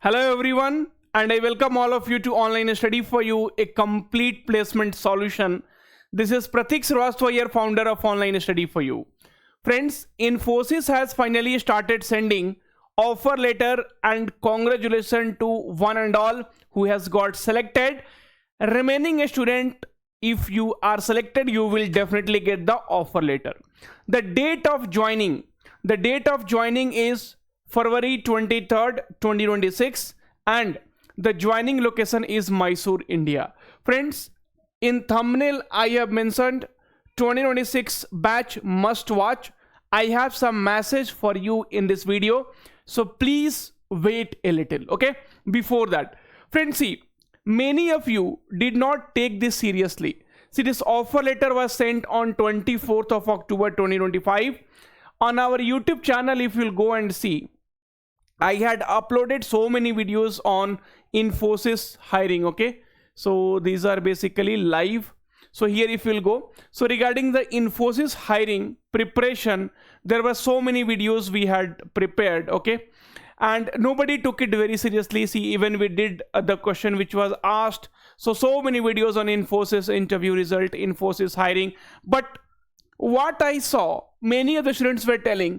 Hello everyone, and I welcome all of you to Online Study for You, a complete placement solution. This is Pratik Srivastava here, founder of Online Study for You. Friends, Infosys has finally started sending offer letter, and congratulations to one and all who has got selected. Remaining a student, if you are selected, you will definitely get the offer letter. The date of joining, is February 23rd, 2026, and the joining location is Mysore, India. Friends, in thumbnail I have mentioned 2026 batch must watch. I have some message for you in this video, so please wait a little, okay? Before that, friends, see, many of you did not take this seriously. See, this offer letter was sent on 24th of October 2025. On our YouTube channel, if you'll go and see, I had uploaded so many videos on Infosys hiring, okay? So these are basically live. So here if you'll go, so regarding the Infosys hiring preparation, there were so many videos we had prepared, okay? And nobody took it very seriously. See, even we did the question which was asked. So many videos on Infosys interview result, Infosys hiring. But what I saw, many of the students were telling,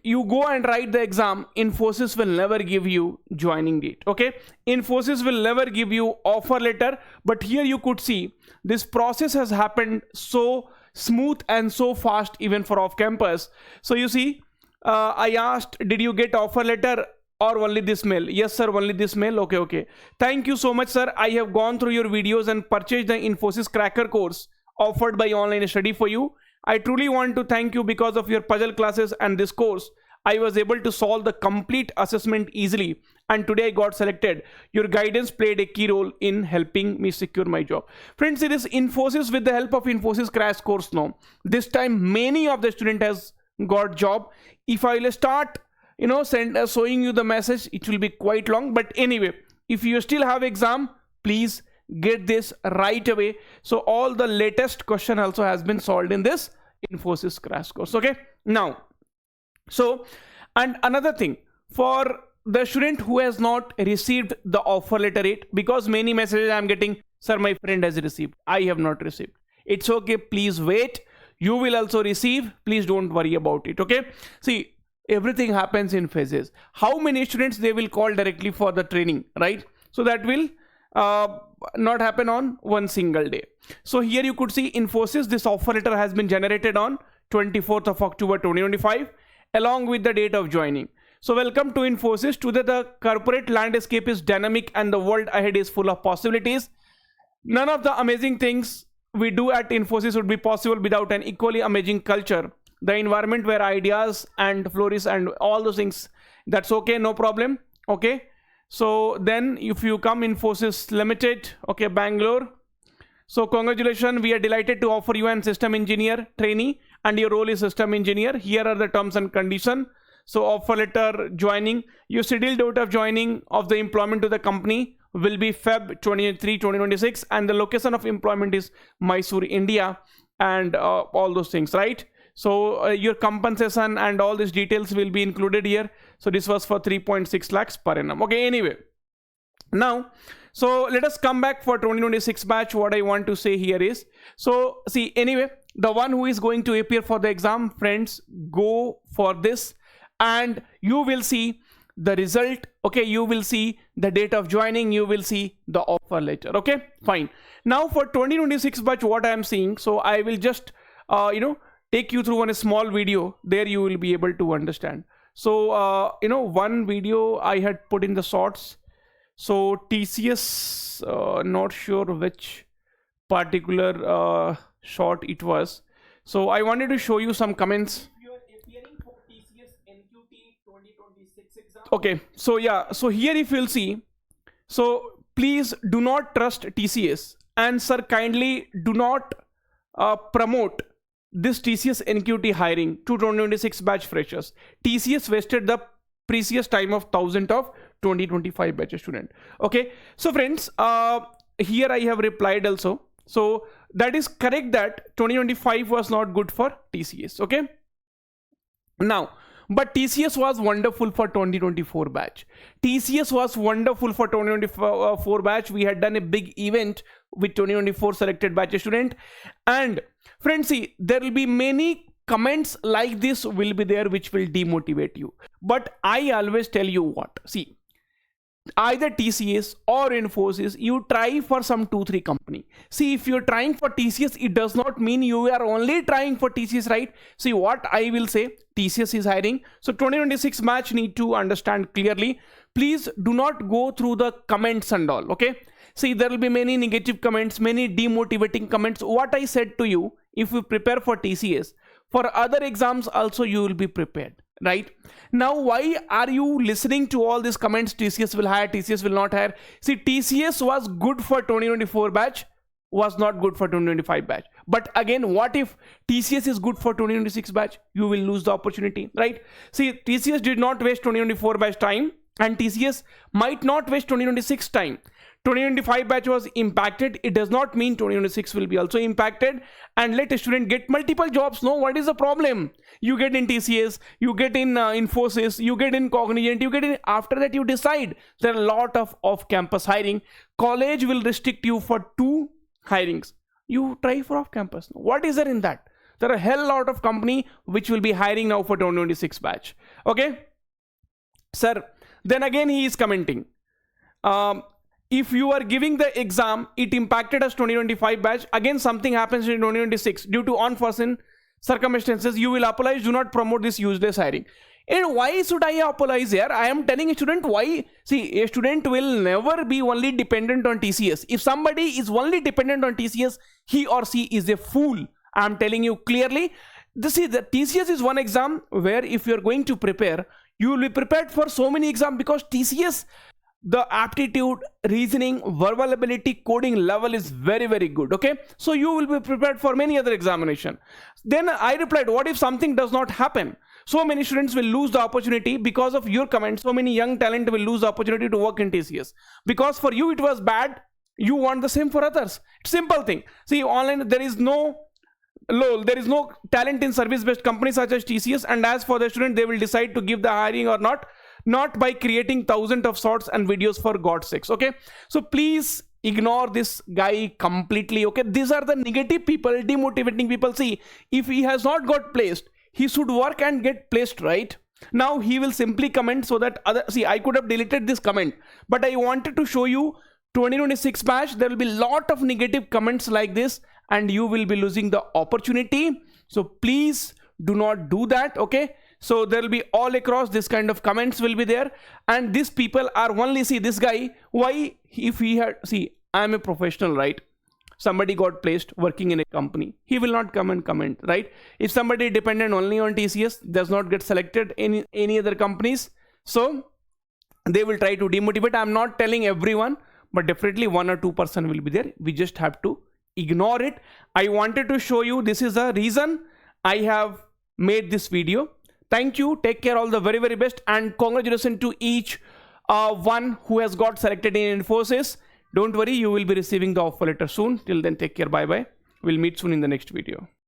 you go and write the exam, Infosys will never give you joining date, okay? Infosys will never give you offer letter. But here you could see this process has happened so smooth and so fast, even for off campus. So you see, I asked, did you get offer letter or only this mail? Yes sir, only this mail. Okay, thank you so much sir. I have gone through your videos and purchased the Infosys cracker course offered by Online Study for You. I truly want to thank you. Because of your puzzle classes and this course, I was able to solve the complete assessment easily, and today I got selected. Your guidance played a key role in helping me secure my job. Friends, it is Infosys. With the help of Infosys crash course now, this time many of the student has got job. If I will start showing you the message, it will be quite long. But anyway, if you still have exam, please get this right away. So all the latest question also has been solved in this Infosys crash course, okay? Now, so, and another thing, for the student who has not received the offer letter yet, because many messages I am getting, sir, my friend has received, I have not received. It's okay, please wait, you will also receive. Please don't worry about it, okay? See, everything happens in phases. How many students they will call directly for the training, right? So that will not happen on one single day. So here you could see Infosys, this offer letter has been generated on 24th of October 2025 along with the date of joining. So welcome to Infosys. Today the corporate landscape is dynamic and the world ahead is full of possibilities. None of the amazing things we do at Infosys would be possible without an equally amazing culture, the environment where ideas and flourish and all those things. That's okay, no problem, okay? So then if you come Infosys Limited, okay, Bangalore. So congratulations, we are delighted to offer you an system engineer trainee and your role is system engineer. Here are the terms and conditions. So offer letter, joining, your scheduled date of joining of the employment to the company will be Feb 23, 2026, and the location of employment is Mysore, India, and all those things, right? So your compensation and all these details will be included here. So this was for 3.6 lakhs per annum. Okay, anyway, now, so let us come back for 2026 batch. What I want to say here is, so see, anyway, the one who is going to appear for the exam, friends, go for this and you will see the result, okay? You will see the date of joining, you will see the offer letter, okay? Fine. Now for 2026 batch, what I am seeing, so I will just take you through a small video. There you will be able to understand. So one video I had put in the shorts. So TCS, not sure which particular short it was. So I wanted to show you some comments. If you are appearing for TCS NQT 2026 exam. Okay, so yeah, so here if you'll see, so please do not trust TCS, and sir, kindly do not promote this TCS NQT hiring to 2026 batch freshers. TCS wasted the precious time of thousands of 2025 batch student. Okay, so friends, here I have replied also. So that is correct that 2025 was not good for TCS. Okay, now But TCS was wonderful for 2024 batch. TCS was wonderful for 2024 batch. We had done a big event with 2024 selected batch student. And friends, see, there will be many comments like this will be there which will demotivate you. But I always tell you what, see, either TCS or Infosys, you try for some 2-3 company. See, if you're trying for TCS, it does not mean you are only trying for TCS, right? See, what I will say, TCS is hiring. So 2026 match need to understand clearly. Please do not go through the comments and all, okay? See, there will be many negative comments, many demotivating comments. What I said to you, if you prepare for TCS, for other exams also you will be prepared. Right now, why are you listening to all these comments? TCS will hire, TCS will not hire. See, TCS was good for 2024 batch, was not good for 2025 batch. But again, what if TCS is good for 2026 batch? You will lose the opportunity, right? See, TCS did not waste 2024 batch time, and TCS might not waste 2026 time. 2025 batch was impacted. It does not mean 2026 will be also impacted. And let a student get multiple jobs. No, what is the problem? You get in TCS, you get in Infosys, you get in Cognizant, you get in. After that, you decide. There are a lot of off-campus hiring. College will restrict you for 2 hirings. You try for off-campus. What is there in that? There are a hell lot of company which will be hiring now for 2026 batch. Okay, sir. Then again, he is commenting. If you are giving the exam, it impacted us 2025 batch. Again, something happens in 2026 due to unforeseen circumstances. You will apologize. Do not promote this useless hiring. And why should I apologize here? I am telling a student why. See, a student will never be only dependent on TCS. If somebody is only dependent on TCS, he or she is a fool. I am telling you clearly. See, the TCS is one exam where if you are going to prepare, you will be prepared for so many exams because TCS, the aptitude, reasoning, verbal ability, coding level is very, very good. Okay, so you will be prepared for many other examination. Then I replied, what if something does not happen? So many students will lose the opportunity because of your comments. So many young talent will lose the opportunity to work in TCS because for you it was bad. You want the same for others. It's simple thing. See, online there is no talent in service-based companies such as TCS. And as for the student, they will decide to give the hiring or not by creating thousands of shorts and videos for God's sakes. Okay, so please ignore this guy completely. Okay, these are the negative people, demotivating people. See, if he has not got placed, he should work and get placed, right? Now he will simply comment so that see, I could have deleted this comment, but I wanted to show you 2026 batch. There will be a lot of negative comments like this and you will be losing the opportunity. So please do not do that. Okay, so there will be all across this kind of comments will be there, and these people are only, see this guy, why, if he had, see, I am a professional, right? Somebody got placed working in a company, he will not come and comment, right? If somebody dependent only on TCS, does not get selected in any other companies, so they will try to demotivate. I'm not telling everyone, but definitely 1 or 2% will be there. We just have to ignore it. I wanted to show you, this is the reason I have made this video. Thank you. Take care. All the very, very best. And congratulations to each one who has got selected in Infosys. Don't worry, you will be receiving the offer letter soon. Till then, take care. Bye-bye. We'll meet soon in the next video.